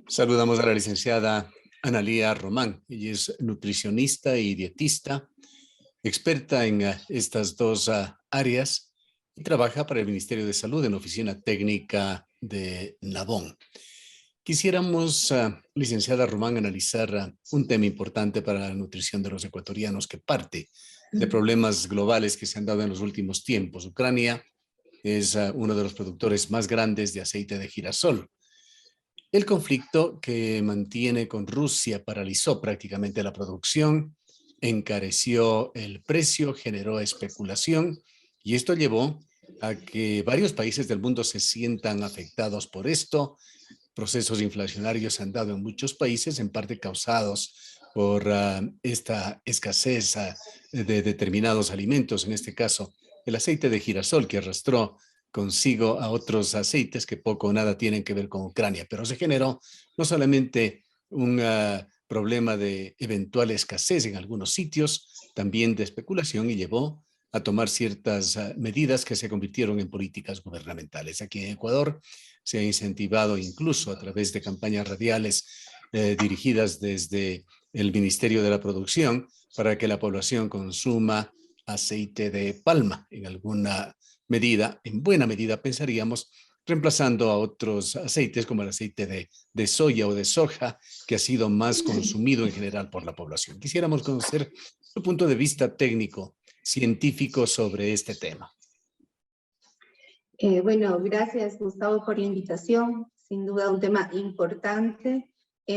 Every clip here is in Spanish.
Saludamos a la licenciada Analía Román. Ella es nutricionista y dietista, experta en estas dos áreas y trabaja para el Ministerio de Salud en la Oficina Técnica de Nabón. Quisiéramos, licenciada Román, analizar un tema importante para la nutrición de los ecuatorianos que parte de problemas globales que se han dado en los últimos tiempos. Ucrania es uno de los productores más grandes de aceite de girasol. El conflicto que mantiene con Rusia paralizó prácticamente la producción, encareció el precio, generó especulación y esto llevó a que varios países del mundo se sientan afectados por esto. Procesos inflacionarios se han dado en muchos países, en parte causados por esta escasez de determinados alimentos, en este caso el aceite de girasol que arrastró consigo a otros aceites que poco o nada tienen que ver con Ucrania, pero se generó no solamente un problema de eventual escasez en algunos sitios, también de especulación y llevó a tomar ciertas medidas que se convirtieron en políticas gubernamentales. Aquí en Ecuador se ha incentivado incluso a través de campañas radiales dirigidas desde el Ministerio de la Producción para que la población consuma aceite de palma en alguna medida, en buena medida pensaríamos, reemplazando a otros aceites como el aceite de soya o de soja, que ha sido más consumido en general por la población. Quisiéramos conocer su punto de vista técnico, científico sobre este tema. Bueno, gracias Gustavo por la invitación. Sin duda un tema importante,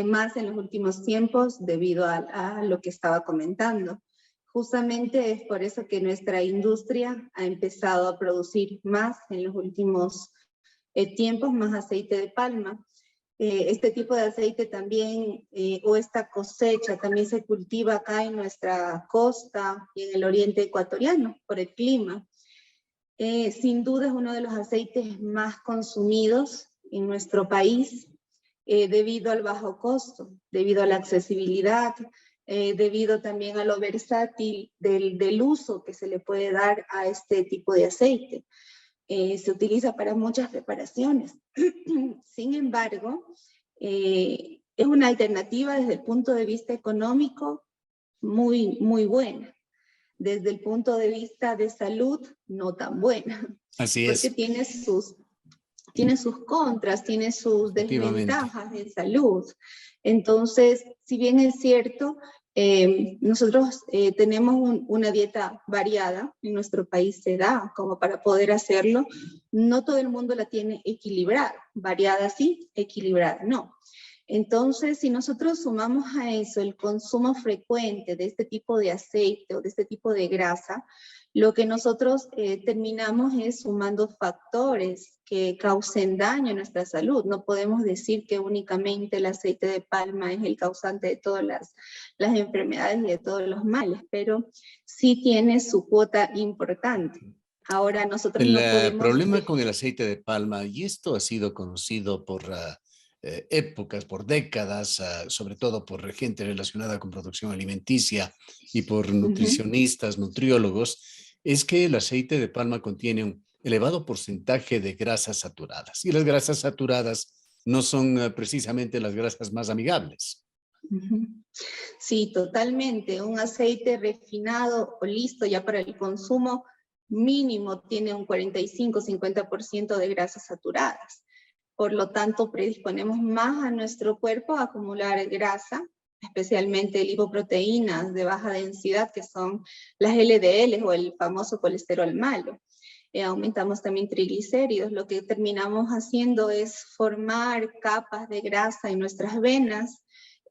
más en los últimos tiempos debido a lo que estaba comentando. Justamente es por eso que nuestra industria ha empezado a producir más en los últimos tiempos, más aceite de palma. Este tipo de aceite también, o esta cosecha, también se cultiva acá en nuestra costa y en el oriente ecuatoriano por el clima. Sin duda es uno de los aceites más consumidos en nuestro país debido al bajo costo, debido a la accesibilidad, debido también a lo versátil del uso que se le puede dar a este tipo de aceite. Se utiliza para muchas preparaciones. Sin embargo, es una alternativa desde el punto de vista económico muy, muy buena. Desde el punto de vista de salud, no tan buena. Así es. Porque tiene sus contras, tiene sus desventajas en salud. Entonces, si bien es cierto, nosotros tenemos una dieta variada, en nuestro país se da como para poder hacerlo, no todo el mundo la tiene equilibrada, variada sí, equilibrada no. Entonces, si nosotros sumamos a eso el consumo frecuente de este tipo de aceite o de este tipo de grasa, lo que nosotros terminamos es sumando factores que causen daño a nuestra salud. No podemos decir que únicamente el aceite de palma es el causante de todas las enfermedades y de todos los males, pero sí tiene su cuota importante. Ahora nosotros no podemos... El problema con el aceite de palma, y esto ha sido conocido por épocas, por décadas, sobre todo por gente relacionada con producción alimenticia y por nutricionistas, nutriólogos, es que el aceite de palma contiene un elevado porcentaje de grasas saturadas. Y las grasas saturadas no son precisamente las grasas más amigables. Sí, totalmente. Un aceite refinado o listo ya para el consumo mínimo tiene un 45-50% de grasas saturadas. Por lo tanto, predisponemos más a nuestro cuerpo a acumular grasa, especialmente lipoproteínas de baja densidad, que son las LDL o el famoso colesterol malo. Aumentamos también triglicéridos. Lo que terminamos haciendo es formar capas de grasa en nuestras venas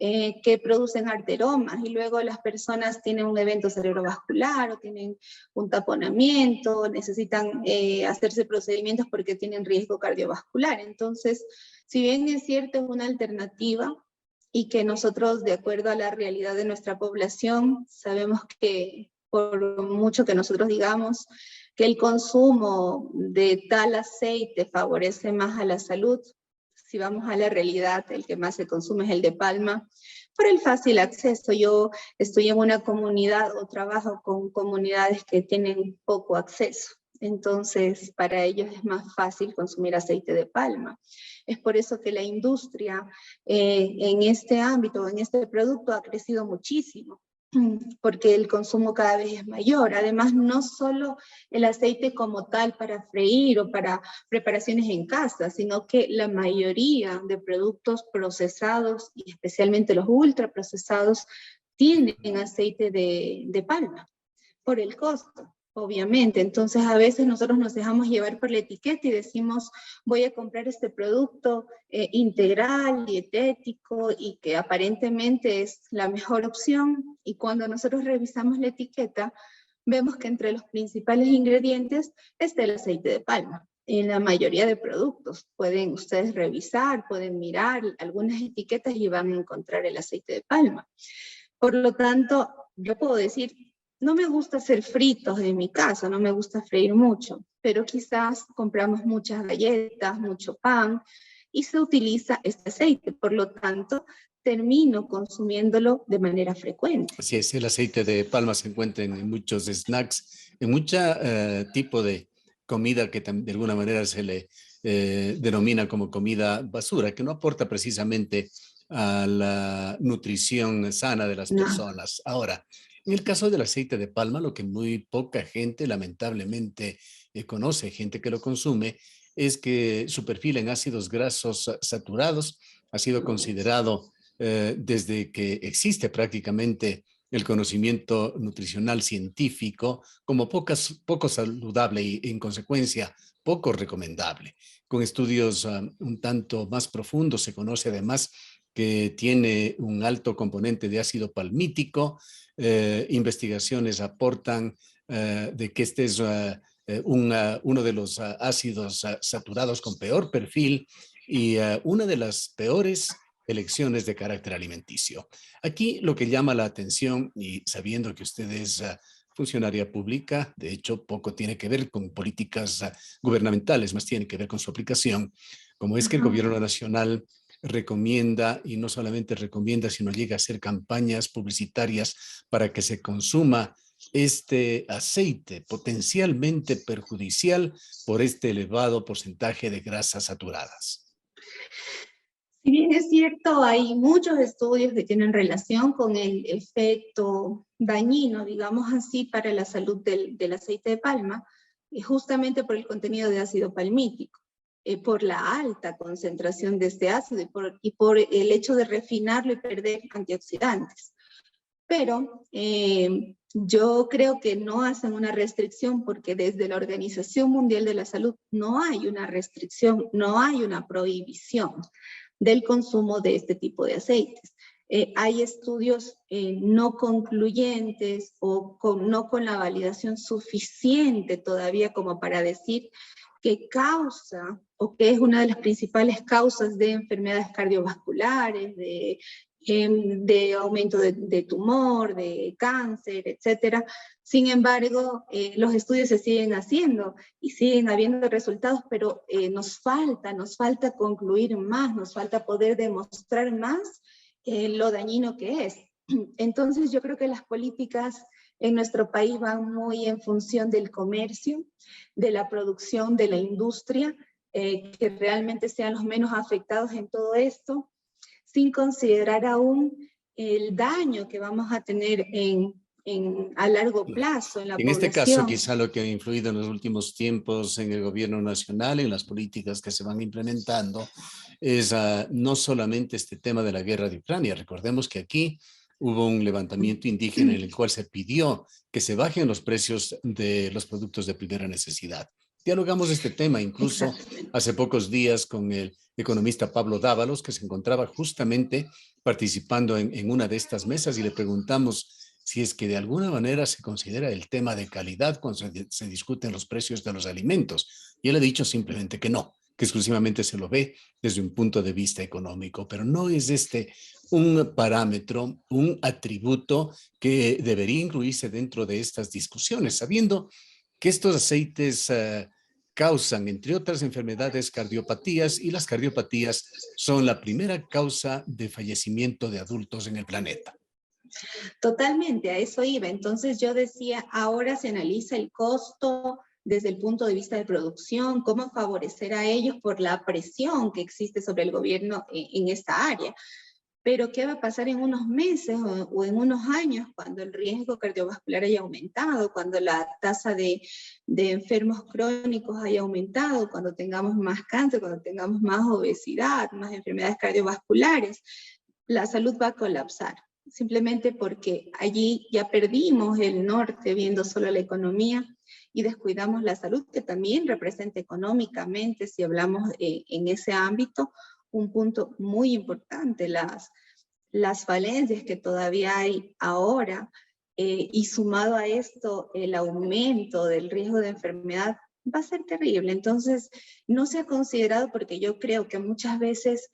que producen arteromas, y luego las personas tienen un evento cerebrovascular o tienen un taponamiento, necesitan hacerse procedimientos porque tienen riesgo cardiovascular. Entonces, si bien es cierto, es una alternativa y que nosotros, de acuerdo a la realidad de nuestra población, sabemos que por mucho que nosotros digamos que el consumo de tal aceite favorece más a la salud, si vamos a la realidad, el que más se consume es el de palma, por el fácil acceso. Yo estoy en una comunidad o trabajo con comunidades que tienen poco acceso. entonces para ellos es más fácil consumir aceite de palma. Es por eso que la industria en este ámbito, en este producto, ha crecido muchísimo, porque el consumo cada vez es mayor. Además, no solo el aceite como tal para freír o para preparaciones en casa, sino que la mayoría de productos procesados, y especialmente los ultraprocesados, tienen aceite de palma, por el costo, obviamente. Entonces, a veces nosotros nos dejamos llevar por la etiqueta y decimos, voy a comprar este producto integral, dietético, y que aparentemente es la mejor opción. Y cuando nosotros revisamos la etiqueta, vemos que entre los principales ingredientes está el aceite de palma. En la mayoría de productos pueden ustedes revisar, pueden mirar algunas etiquetas y van a encontrar el aceite de palma. Por lo tanto, yo puedo decir, no me gusta hacer fritos en mi casa, no me gusta freír mucho, pero quizás compramos muchas galletas, mucho pan, y se utiliza este aceite. Por lo tanto, termino consumiéndolo de manera frecuente. Así es, el aceite de palma se encuentra en muchos snacks, en mucho tipo de comida que de alguna manera se le denomina como comida basura, que no aporta precisamente a la nutrición sana de las No. personas. Ahora, en el caso del aceite de palma, lo que muy poca gente lamentablemente conoce, gente que lo consume, es que su perfil en ácidos grasos saturados ha sido considerado desde que existe prácticamente el conocimiento nutricional científico como poco saludable y en consecuencia poco recomendable. Con estudios un tanto más profundos se conoce además que tiene un alto componente de ácido palmítico. Investigaciones aportan de que este es uno de los ácidos saturados con peor perfil y una de las peores elecciones de carácter alimenticio. Aquí lo que llama la atención, y sabiendo que usted es funcionaria pública, de hecho poco tiene que ver con políticas gubernamentales, más tiene que ver con su aplicación, como es que el gobierno nacional recomienda, y no solamente recomienda, sino llega a hacer campañas publicitarias para que se consuma este aceite potencialmente perjudicial por este elevado porcentaje de grasas saturadas. Si bien es cierto, hay muchos estudios que tienen relación con el efecto dañino, digamos así, para la salud del aceite de palma, justamente por el contenido de ácido palmítico, por la alta concentración de este ácido y por el hecho de refinarlo y perder antioxidantes. Pero yo creo que no hacen una restricción porque desde la Organización Mundial de la Salud no hay una restricción, no hay una prohibición del consumo de este tipo de aceites. Hay estudios no concluyentes o no con la validación suficiente todavía como para decir que causa o que es una de las principales causas de enfermedades cardiovasculares, de aumento de tumor, de cáncer, etcétera. Sin embargo, los estudios se siguen haciendo y siguen habiendo resultados, pero nos falta concluir más, nos falta poder demostrar más lo dañino que es. Entonces yo creo que las políticas en nuestro país van muy en función del comercio, de la producción, de la industria, que realmente sean los menos afectados en todo esto, sin considerar aún el daño que vamos a tener a largo plazo en la población. En este caso, quizá lo que ha influido en los últimos tiempos en el gobierno nacional, en las políticas que se van implementando, es no solamente este tema de la guerra de Ucrania. Recordemos que aquí hubo un levantamiento indígena en el cual se pidió que se bajen los precios de los productos de primera necesidad. Dialogamos este tema incluso hace pocos días con el economista Pablo Dávalos, que se encontraba justamente participando en una de estas mesas, y le preguntamos si es que de alguna manera se considera el tema de calidad cuando se discuten los precios de los alimentos. Y él ha dicho simplemente que no, que exclusivamente se lo ve desde un punto de vista económico, pero no es este un parámetro, un atributo que debería incluirse dentro de estas discusiones, sabiendo que estos aceites causan, entre otras enfermedades, cardiopatías, y las cardiopatías son la primera causa de fallecimiento de adultos en el planeta. Totalmente, a eso iba. Entonces yo decía, ahora se analiza el costo desde el punto de vista de producción, cómo favorecer a ellos por la presión que existe sobre el gobierno en esta área. Pero ¿qué va a pasar en unos meses o en unos años cuando el riesgo cardiovascular haya aumentado, cuando la tasa de enfermos crónicos haya aumentado, cuando tengamos más cáncer, cuando tengamos más obesidad, más enfermedades cardiovasculares? La salud va a colapsar, simplemente porque allí ya perdimos el norte viendo solo la economía y descuidamos la salud, que también representa económicamente, si hablamos en ese ámbito, un punto muy importante, las falencias que todavía hay ahora, y sumado a esto el aumento del riesgo de enfermedad, va a ser terrible. Entonces, no se ha considerado, porque yo creo que muchas veces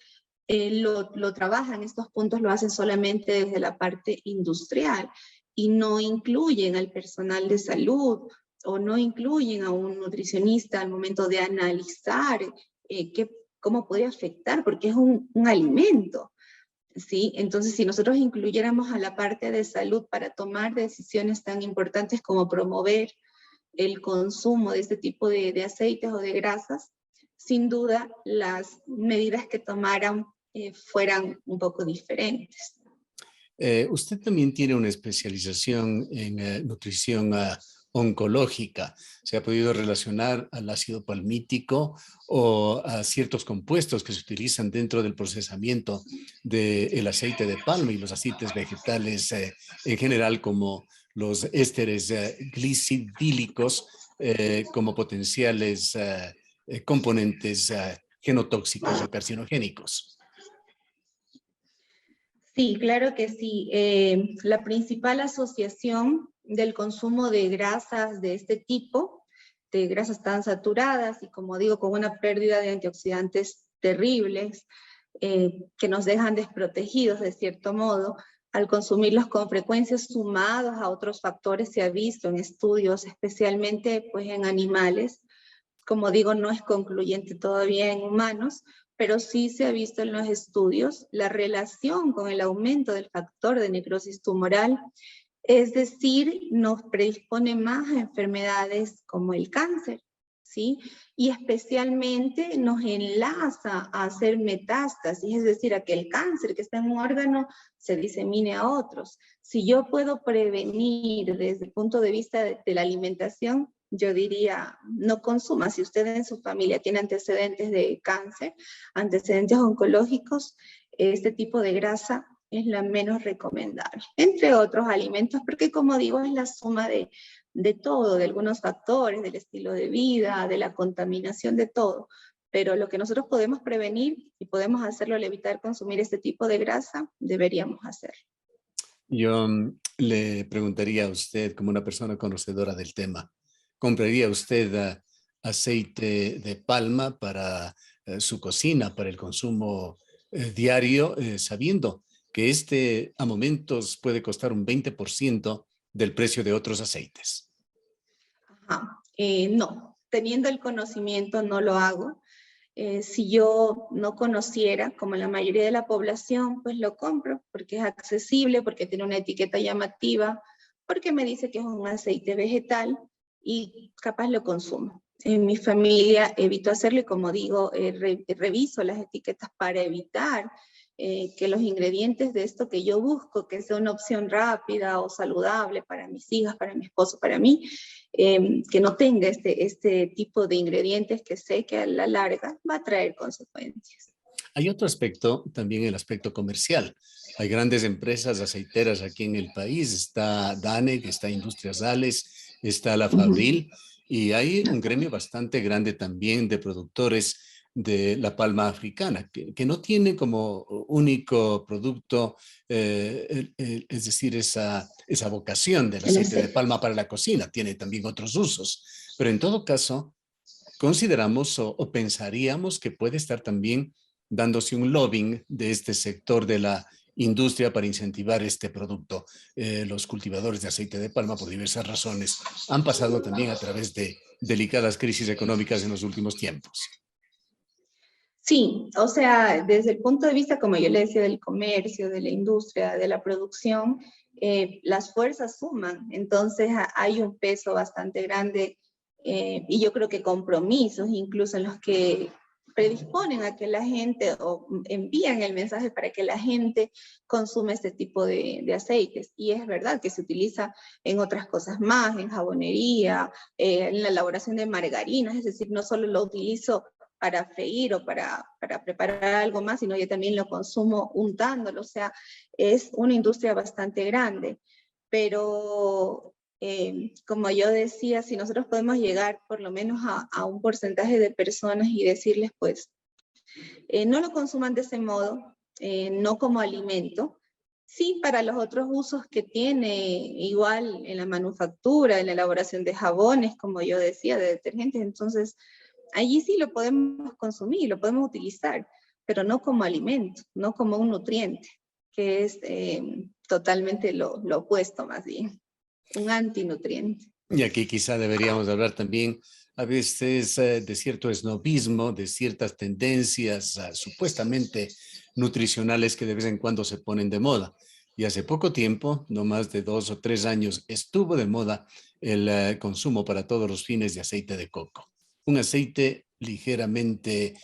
lo trabajan, estos puntos lo hacen solamente desde la parte industrial, y no incluyen al personal de salud, o no incluyen a un nutricionista al momento de analizar cómo puede afectar, porque es un alimento, ¿sí? Entonces, si nosotros incluyéramos a la parte de salud para tomar decisiones tan importantes como promover el consumo de este tipo de aceites o de grasas, sin duda las medidas que tomaran fueran un poco diferentes. Usted también tiene una especialización en nutrición oncológica. ¿Se ha podido relacionar al ácido palmítico o a ciertos compuestos que se utilizan dentro del procesamiento del aceite de palma y los aceites vegetales en general, como los ésteres glicidílicos, como potenciales componentes genotóxicos o carcinogénicos? Sí, claro que sí. La principal asociación del consumo de grasas de este tipo, de grasas tan saturadas y, como digo, con una pérdida de antioxidantes terribles, que nos dejan desprotegidos de cierto modo, al consumirlos con frecuencia sumados a otros factores, se ha visto en estudios, especialmente pues, en animales. Como digo, no es concluyente todavía en humanos, pero sí se ha visto en los estudios la relación con el aumento del factor de necrosis tumoral, es decir, nos predispone más a enfermedades como el cáncer, ¿sí? Y especialmente nos enlaza a hacer metástasis, es decir, a que el cáncer que está en un órgano se disemine a otros. Si yo puedo prevenir desde el punto de vista de la alimentación, yo diría, no consuma. Si usted en su familia tiene antecedentes de cáncer, antecedentes oncológicos, este tipo de grasa es la menos recomendable, entre otros alimentos, porque como digo, es la suma de todo, de algunos factores, del estilo de vida, de la contaminación, de todo. Pero lo que nosotros podemos prevenir y podemos hacerlo al evitar consumir este tipo de grasa, deberíamos hacerlo. Yo le preguntaría a usted, como una persona conocedora del tema, ¿compraría usted aceite de palma para su cocina, para el consumo diario, sabiendo que este a momentos puede costar un 20% del precio de otros aceites? Ajá. No, teniendo el conocimiento no lo hago. Si yo no conociera, como la mayoría de la población, pues lo compro porque es accesible, porque tiene una etiqueta llamativa, porque me dice que es un aceite vegetal y capaz lo consumo. En mi familia evito hacerlo y, como digo, reviso las etiquetas para evitar que los ingredientes de esto que yo busco, que sea una opción rápida o saludable para mis hijas, para mi esposo, para mí, que no tenga este tipo de ingredientes que sé que a la larga va a traer consecuencias. Hay otro aspecto, también el aspecto comercial. Hay grandes empresas aceiteras aquí en el país, está Daneg, está Industrias Sales, está La Fabril, y hay un gremio bastante grande también de productores de la palma africana, que no tiene como único producto, es decir, esa vocación del aceite de palma para la cocina, tiene también otros usos. Pero en todo caso, consideramos o pensaríamos que puede estar también dándose un lobbying de este sector de la industria para incentivar este producto. Los cultivadores de aceite de palma, por diversas razones, han pasado también a través de delicadas crisis económicas en los últimos tiempos. Sí, o sea, desde el punto de vista, como yo le decía, del comercio, de la industria, de la producción, las fuerzas suman, entonces hay un peso bastante grande y yo creo que compromisos, incluso en los que predisponen a que la gente, o envían el mensaje para que la gente consume este tipo de aceites. Y es verdad que se utiliza en otras cosas más, en jabonería, en la elaboración de margarinas, es decir, no solo lo utilizo para freír o para preparar algo más, sino yo también lo consumo untándolo, o sea, es una industria bastante grande. Pero como yo decía, si nosotros podemos llegar por lo menos a un porcentaje de personas y decirles, pues, no lo consuman de ese modo, no como alimento, sí para los otros usos que tiene, igual en la manufactura, en la elaboración de jabones, como yo decía, de detergentes, entonces allí sí lo podemos consumir, lo podemos utilizar, pero no como alimento, no como un nutriente, que es totalmente lo opuesto más bien, un antinutriente. Y aquí quizá deberíamos hablar también a veces de cierto esnobismo, de ciertas tendencias supuestamente nutricionales que de vez en cuando se ponen de moda. Y hace poco tiempo, no más de 2 o 3 años, estuvo de moda el consumo para todos los fines de aceite de coco. Un aceite ligeramente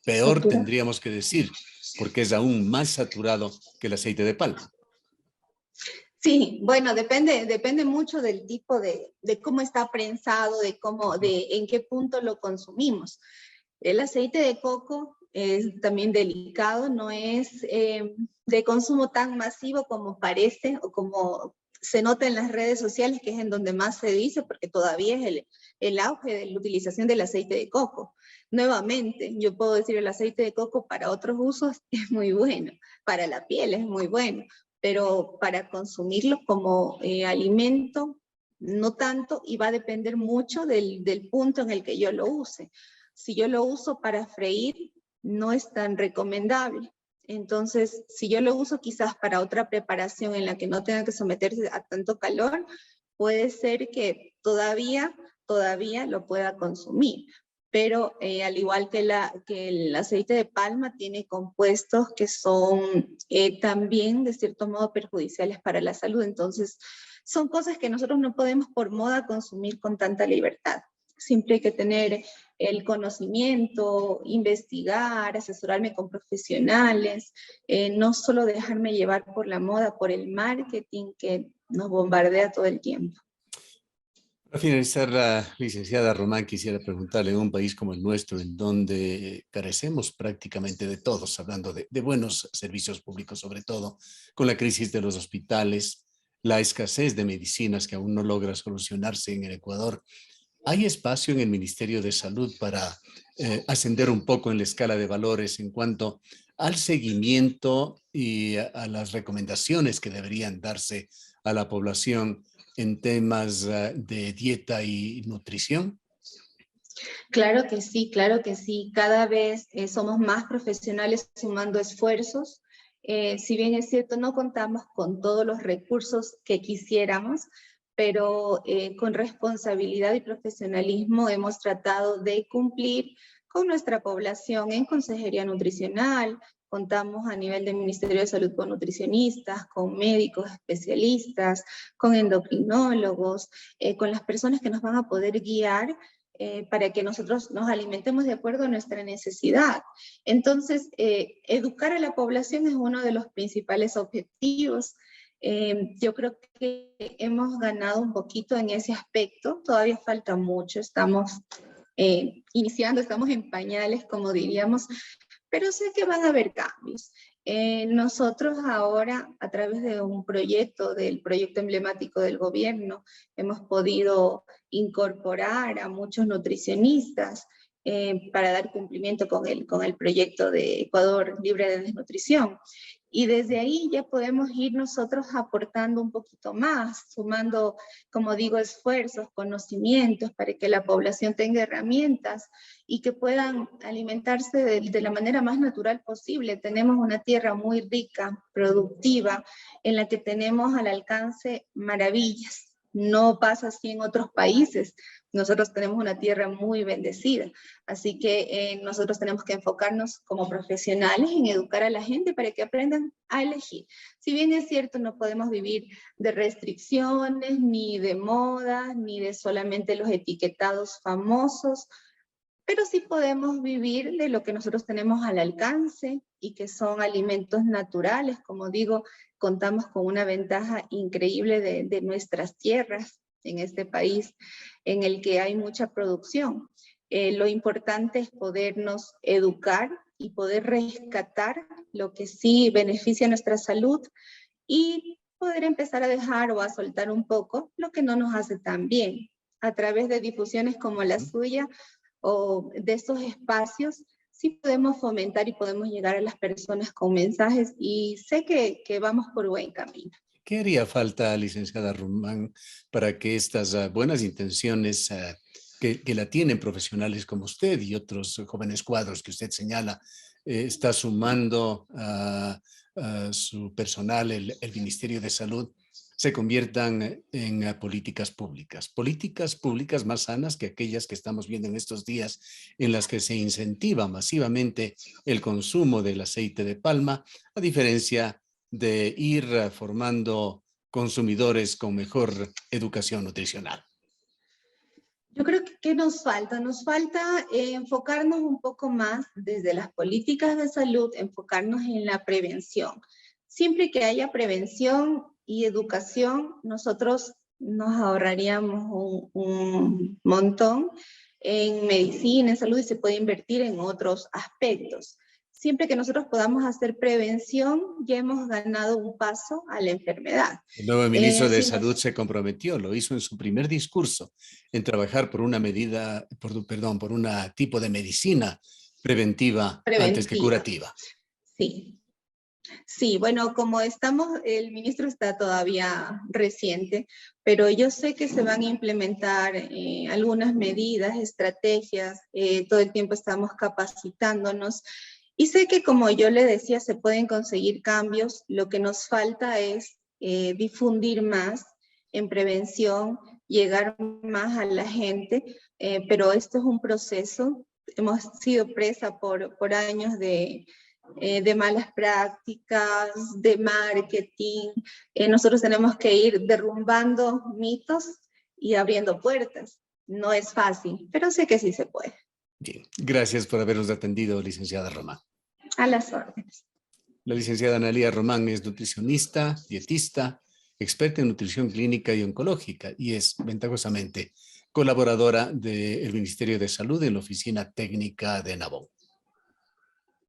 peor, Satura. tendríamos que decir, porque es aún más saturado que el aceite de palma. Sí, bueno, depende mucho del tipo de cómo está prensado, en qué punto lo consumimos. El aceite de coco es también delicado, no es de consumo tan masivo como parece o como se nota en las redes sociales, que es en donde más se dice, porque todavía es el auge de la utilización del aceite de coco. Nuevamente, yo puedo decir el aceite de coco para otros usos es muy bueno, para la piel es muy bueno, pero para consumirlo como alimento, no tanto, y va a depender mucho del punto en el que yo lo use. Si yo lo uso para freír, no es tan recomendable. Entonces, si yo lo uso quizás para otra preparación en la que no tenga que someterse a tanto calor, puede ser que todavía lo pueda consumir. Pero al igual que el aceite de palma, tiene compuestos que son también de cierto modo perjudiciales para la salud. Entonces, son cosas que nosotros no podemos por moda consumir con tanta libertad. Siempre hay que tener el conocimiento, investigar, asesorarme con profesionales, no solo dejarme llevar por la moda, por el marketing que nos bombardea todo el tiempo. Para finalizar, la licenciada Román, quisiera preguntarle, en un país como el nuestro, en donde carecemos prácticamente de todos, hablando de buenos servicios públicos, sobre todo con la crisis de los hospitales, la escasez de medicinas que aún no logra solucionarse en el Ecuador, ¿hay espacio en el Ministerio de Salud para ascender un poco en la escala de valores en cuanto al seguimiento y a las recomendaciones que deberían darse a la población en temas de dieta y nutrición? Claro que sí, claro que sí. Cada vez somos más profesionales sumando esfuerzos. Si bien es cierto, no contamos con todos los recursos que quisiéramos, pero con responsabilidad y profesionalismo hemos tratado de cumplir con nuestra población en consejería nutricional. Contamos a nivel del Ministerio de Salud con nutricionistas, con médicos especialistas, con endocrinólogos, con las personas que nos van a poder guiar para que nosotros nos alimentemos de acuerdo a nuestra necesidad. Entonces, educar a la población es uno de los principales objetivos. Yo creo que hemos ganado un poquito en ese aspecto, todavía falta mucho, estamos iniciando, estamos en pañales, como diríamos, pero sé que van a haber cambios. Nosotros ahora, a través de un proyecto, del proyecto emblemático del gobierno, hemos podido incorporar a muchos nutricionistas para dar cumplimiento con el proyecto de Ecuador Libre de Desnutrición. Y desde ahí ya podemos ir nosotros aportando un poquito más, sumando, como digo, esfuerzos, conocimientos, para que la población tenga herramientas y que puedan alimentarse de la manera más natural posible. Tenemos una tierra muy rica, productiva, en la que tenemos al alcance maravillas. No pasa así en otros países. Nosotros tenemos una tierra muy bendecida, así que nosotros tenemos que enfocarnos como profesionales en educar a la gente para que aprendan a elegir. Si bien es cierto, no podemos vivir de restricciones, ni de modas, ni de solamente los etiquetados famosos, pero sí podemos vivir de lo que nosotros tenemos al alcance y que son alimentos naturales. Como digo, contamos con una ventaja increíble de nuestras tierras en este país en el que hay mucha producción. Lo importante es podernos educar y poder rescatar lo que sí beneficia nuestra salud y poder empezar a dejar o a soltar un poco lo que no nos hace tan bien. A través de difusiones como la suya, o de estos espacios, sí podemos fomentar y podemos llegar a las personas con mensajes y sé que vamos por buen camino. ¿Qué haría falta, licenciada Román, para que estas buenas intenciones que la tienen profesionales como usted y otros jóvenes cuadros que usted señala, está sumando a su personal, el Ministerio de Salud, se conviertan en políticas públicas más sanas que aquellas que estamos viendo en estos días, en las que se incentiva masivamente el consumo del aceite de palma, a diferencia de ir formando consumidores con mejor educación nutricional? Yo creo que nos falta enfocarnos un poco más desde las políticas de salud, enfocarnos en la prevención. Siempre que haya prevención y educación, nosotros nos ahorraríamos un montón en medicina, en salud, y se puede invertir en otros aspectos. Siempre que nosotros podamos hacer prevención, ya hemos ganado un paso a la enfermedad. El nuevo ministro de Si Salud nos, se comprometió, lo hizo en su primer discurso, en trabajar por una por un tipo de medicina preventiva antes que preventiva, curativa. sí. Sí, bueno, como estamos, el ministro está todavía reciente, pero yo sé que se van a implementar algunas medidas, estrategias, todo el tiempo estamos capacitándonos y sé que como yo le decía, se pueden conseguir cambios, lo que nos falta es difundir más en prevención, llegar más a la gente, pero esto es un proceso, hemos sido presa por años de malas prácticas, de marketing. Nosotros tenemos que ir derrumbando mitos y abriendo puertas. No es fácil, pero sé que sí se puede. Bien, gracias por habernos atendido, licenciada Román. A las órdenes. La licenciada Analía Román es nutricionista, dietista, experta en nutrición clínica y oncológica y es ventajosamente colaboradora del Ministerio de Salud en la Oficina Técnica de Nabón.